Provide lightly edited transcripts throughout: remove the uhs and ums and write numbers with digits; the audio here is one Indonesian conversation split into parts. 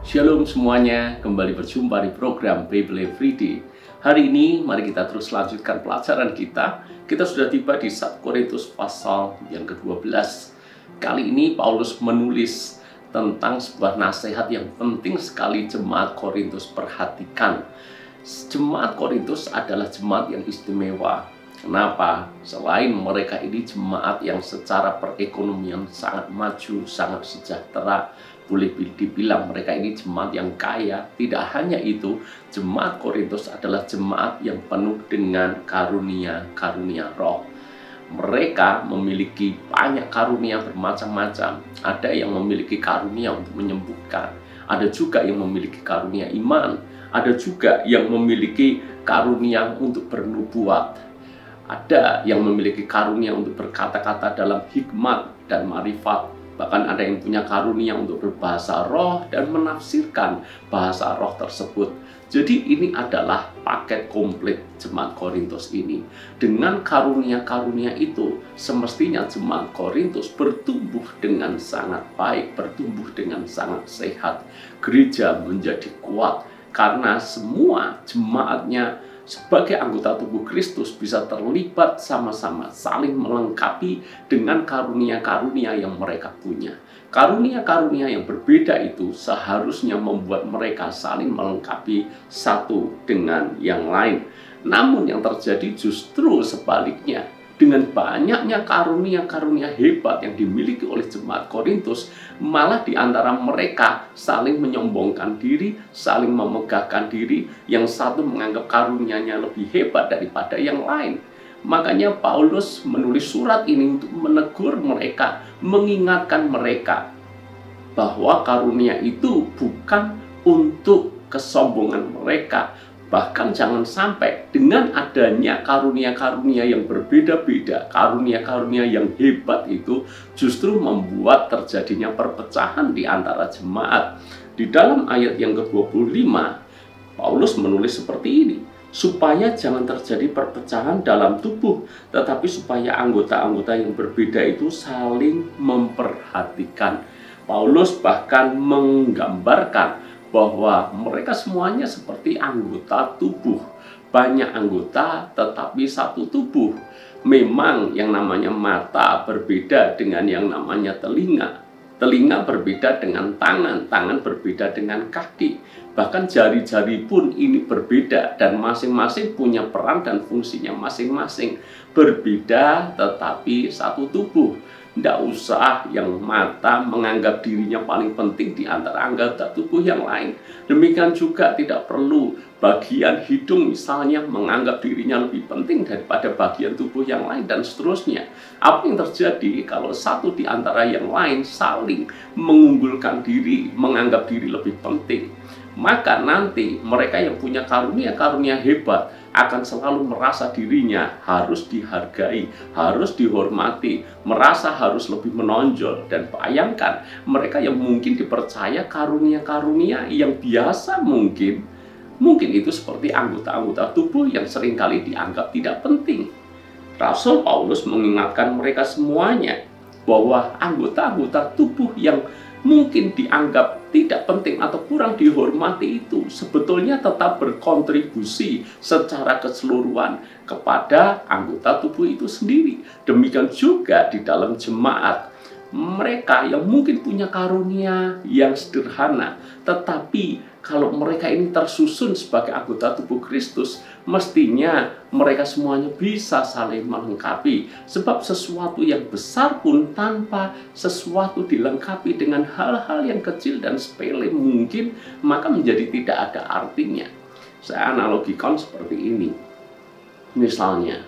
Shalom semuanya, kembali berjumpa di program Bible Everyday. Hari ini mari kita terus lanjutkan pelajaran kita. Kita sudah tiba di 1 Korintus pasal yang ke-12. Kali ini Paulus menulis tentang sebuah nasihat yang penting sekali jemaat Korintus perhatikan. Jemaat Korintus adalah jemaat yang istimewa. Kenapa? Selain mereka ini jemaat yang secara perekonomian sangat maju, sangat sejahtera, boleh dibilang mereka ini jemaat yang kaya. Tidak hanya itu, jemaat Korintus adalah jemaat yang penuh dengan karunia-karunia roh. Mereka memiliki banyak karunia bermacam-macam. Ada yang memiliki karunia untuk menyembuhkan, ada juga yang memiliki karunia iman, ada juga yang memiliki karunia untuk bernubuat, ada yang memiliki karunia untuk berkata-kata dalam hikmat dan marifat. Bahkan ada yang punya karunia untuk berbahasa roh dan menafsirkan bahasa roh tersebut. Jadi ini adalah paket komplit jemaat Korintus ini. Dengan karunia-karunia itu, semestinya jemaat Korintus bertumbuh dengan sangat baik, bertumbuh dengan sangat sehat. Gereja menjadi kuat karena semua jemaatnya sebagai anggota tubuh Kristus bisa terlibat sama-sama, saling melengkapi dengan karunia-karunia yang mereka punya. Karunia-karunia yang berbeda itu seharusnya membuat mereka saling melengkapi satu dengan yang lain. Namun yang terjadi justru sebaliknya. Dengan banyaknya karunia-karunia hebat yang dimiliki oleh jemaat Korintus, malah di antara mereka saling menyombongkan diri, saling memegahkan diri, yang satu menganggap karunianya lebih hebat daripada yang lain. Makanya Paulus menulis surat ini untuk menegur mereka, mengingatkan mereka bahwa karunia itu bukan untuk kesombongan mereka. Bahkan jangan sampai dengan adanya karunia-karunia yang berbeda-beda, karunia-karunia yang hebat itu justru membuat terjadinya perpecahan di antara jemaat. Di dalam ayat yang ke-25, Paulus menulis seperti ini, supaya jangan terjadi perpecahan dalam tubuh, tetapi supaya anggota-anggota yang berbeda itu saling memperhatikan. Paulus bahkan menggambarkan bahwa mereka semuanya seperti anggota tubuh. Banyak anggota tetapi satu tubuh. Memang yang namanya mata berbeda dengan yang namanya telinga. Telinga berbeda dengan tangan, tangan berbeda dengan kaki. Bahkan jari-jari pun ini berbeda dan masing-masing punya peran dan fungsinya masing-masing. Berbeda tetapi satu tubuh. Tidak usah yang mata menganggap dirinya paling penting di antara anggota tubuh yang lain. Demikian juga tidak perlu bagian hidung misalnya menganggap dirinya lebih penting daripada bagian tubuh yang lain dan seterusnya. Apa yang terjadi kalau satu di antara yang lain saling mengunggulkan diri, menganggap diri lebih penting? Maka nanti mereka yang punya karunia-karunia hebat akan selalu merasa dirinya harus dihargai, harus dihormati, merasa harus lebih menonjol. Dan bayangkan, mereka yang mungkin dipercaya karunia-karunia yang biasa mungkin itu seperti anggota-anggota tubuh yang seringkali dianggap tidak penting. Rasul Paulus mengingatkan mereka semuanya bahwa anggota-anggota tubuh yang mungkin dianggap tidak penting atau kurang dihormati itu sebetulnya tetap berkontribusi secara keseluruhan kepada anggota tubuh itu sendiri. Demikian juga di dalam jemaat. Mereka yang mungkin punya karunia yang sederhana, tetapi kalau mereka ini tersusun sebagai anggota tubuh Kristus, mestinya mereka semuanya bisa saling melengkapi. Sebab sesuatu yang besar pun tanpa sesuatu dilengkapi dengan hal-hal yang kecil dan sepele mungkin, maka menjadi tidak ada artinya. Saya analogikan seperti ini. Misalnya,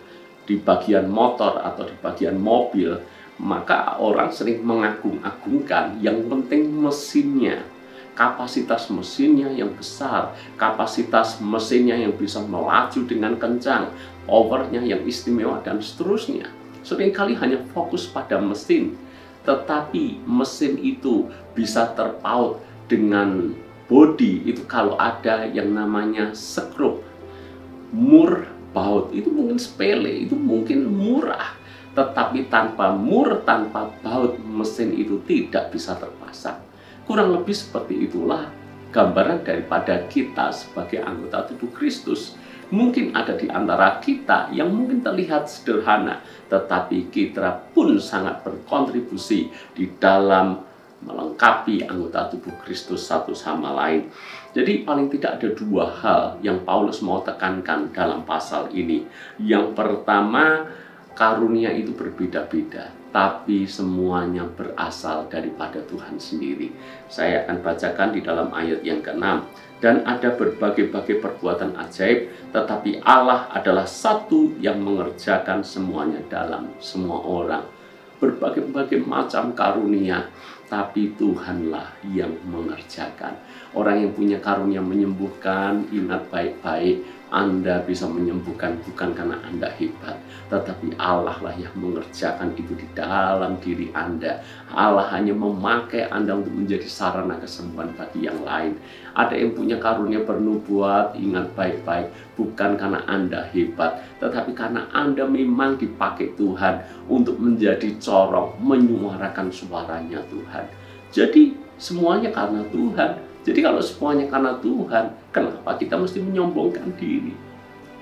di bagian motor atau di bagian mobil, maka orang sering mengagung-agungkan yang penting mesinnya, kapasitas mesinnya yang besar, kapasitas mesinnya yang bisa melaju dengan kencang, powernya yang istimewa dan seterusnya. Seringkali hanya fokus pada mesin, tetapi mesin itu bisa terpaut dengan bodi itu kalau ada yang namanya sekrup, mur baut. Itu mungkin sepele, itu mungkin murah, tetapi tanpa mur, tanpa baut, mesin itu tidak bisa terpasang. Kurang lebih seperti itulah gambaran daripada kita sebagai anggota tubuh Kristus. Mungkin ada di antara kita yang mungkin terlihat sederhana, tetapi kita pun sangat berkontribusi di dalam melengkapi anggota tubuh Kristus satu sama lain. Jadi paling tidak ada dua hal yang Paulus mau tekankan dalam pasal ini. Yang pertama, karunia itu berbeda-beda, tapi semuanya berasal daripada Tuhan sendiri. Saya akan bacakan di dalam ayat yang ke-6. Dan ada berbagai-bagai perbuatan ajaib, tetapi Allah adalah satu yang mengerjakan semuanya dalam semua orang. Berbagai-bagai macam karunia, tapi Tuhanlah yang mengerjakan. Orang yang punya karunia menyembuhkan, ingat baik-baik, Anda bisa menyembuhkan bukan karena Anda hebat, tetapi Allah lah yang mengerjakan itu di dalam diri Anda. Allah hanya memakai Anda untuk menjadi sarana kesembuhan bagi yang lain. Ada yang punya karunia bernubuat, ingat baik-baik, bukan karena Anda hebat, tetapi karena Anda memang dipakai Tuhan untuk menjadi corong, menyuarakan suaranya Tuhan. Jadi semuanya karena Tuhan. Jadi kalau semuanya karena Tuhan, kenapa kita mesti menyombongkan diri?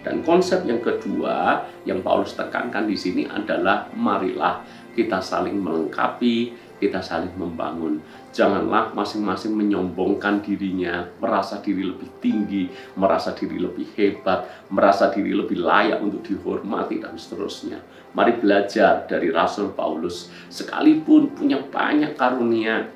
Dan konsep yang kedua yang Paulus tekankan di sini adalah marilah kita saling melengkapi, kita saling membangun. Janganlah masing-masing menyombongkan dirinya, merasa diri lebih tinggi, merasa diri lebih hebat, merasa diri lebih layak untuk dihormati, dan seterusnya. Mari belajar dari Rasul Paulus. Sekalipun punya banyak karunia,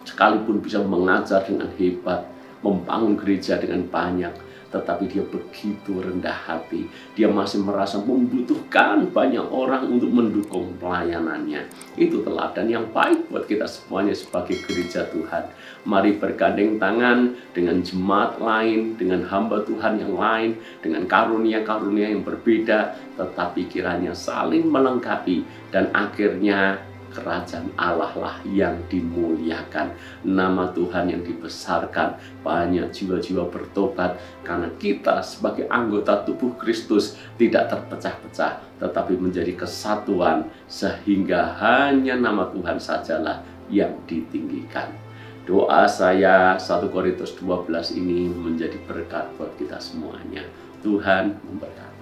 sekalipun bisa mengajar dengan hebat, membangun gereja dengan banyak, tetapi dia begitu rendah hati. Dia masih merasa membutuhkan banyak orang untuk mendukung pelayanannya. Itu teladan yang baik buat kita semuanya sebagai gereja Tuhan. Mari bergandeng tangan dengan jemaat lain, dengan hamba Tuhan yang lain, dengan karunia-karunia yang berbeda, tetapi kiranya saling melengkapi, dan akhirnya kerajaan Allah lah yang dimuliakan, nama Tuhan yang dibesarkan, banyak jiwa-jiwa bertobat, karena kita sebagai anggota tubuh Kristus tidak terpecah-pecah, tetapi menjadi kesatuan, sehingga hanya nama Tuhan sajalah yang ditinggikan. Doa saya 1 Korintus 12 ini menjadi berkat buat kita semuanya. Tuhan memberkati.